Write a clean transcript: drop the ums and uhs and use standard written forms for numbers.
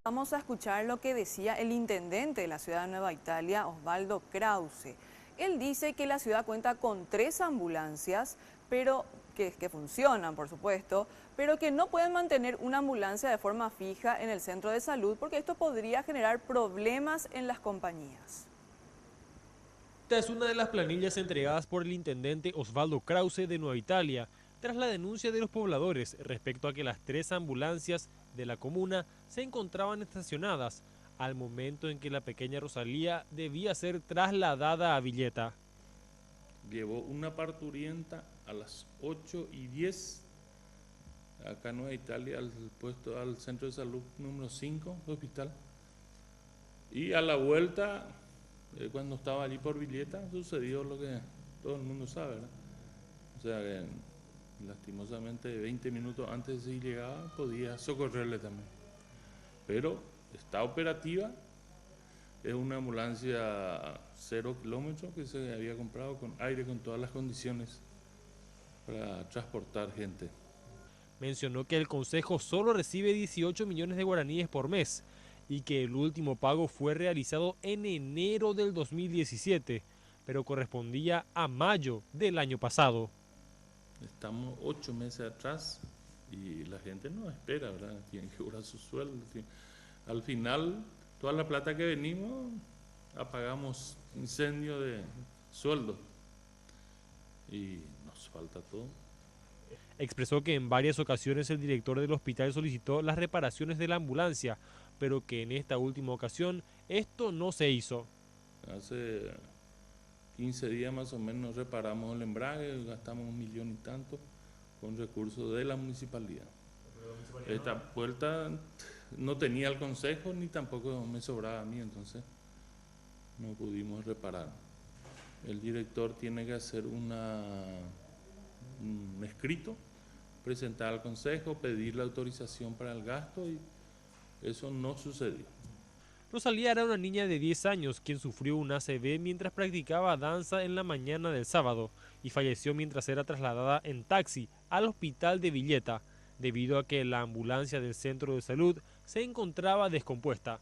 Vamos a escuchar lo que decía el intendente de la ciudad de Nueva Italia, Osvaldo Krause. Él dice que la ciudad cuenta con 3 ambulancias, pero que funcionan, por supuesto, pero que no pueden mantener una ambulancia de forma fija en el centro de salud porque esto podría generar problemas en las compañías. Esta es una de las planillas entregadas por el intendente Osvaldo Krause de Nueva Italia, tras la denuncia de los pobladores respecto a que las 3 ambulancias de la comuna se encontraban estacionadas al momento en que la pequeña Rosalía debía ser trasladada a Villeta. Llevó una parturienta a las 8:10 acá en Nueva Italia al centro de salud número 5 del hospital. Y a la vuelta, cuando estaba allí por Villeta, sucedió lo que todo el mundo sabe, ¿verdad? O sea que lastimosamente 20 minutos antes de si llegaba podía socorrerle también. Pero está operativa, es una ambulancia 0 kilómetros que se había comprado con aire, con todas las condiciones para transportar gente. Mencionó que el Consejo solo recibe 18 millones de guaraníes por mes y que el último pago fue realizado en enero del 2017, pero correspondía a mayo del año pasado. Estamos 8 meses atrás y la gente no espera, ¿verdad? Tienen que cobrar su sueldo. Al final, toda la plata que venimos, apagamos incendio de sueldo y nos falta todo. Expresó que en varias ocasiones el director del hospital solicitó las reparaciones de la ambulancia, pero que en esta última ocasión esto no se hizo. Hace 15 días más o menos reparamos el embrague, gastamos 1 millón y tanto con recursos de la municipalidad. Esta puerta no tenía el consejo ni tampoco me sobraba a mí, entonces no pudimos reparar. El director tiene que hacer un escrito, presentar al consejo, pedir la autorización para el gasto y eso no sucedió. Rosalía era una niña de 10 años quien sufrió un ACV mientras practicaba danza en la mañana del sábado y falleció mientras era trasladada en taxi al hospital de Villeta, debido a que la ambulancia del centro de salud se encontraba descompuesta.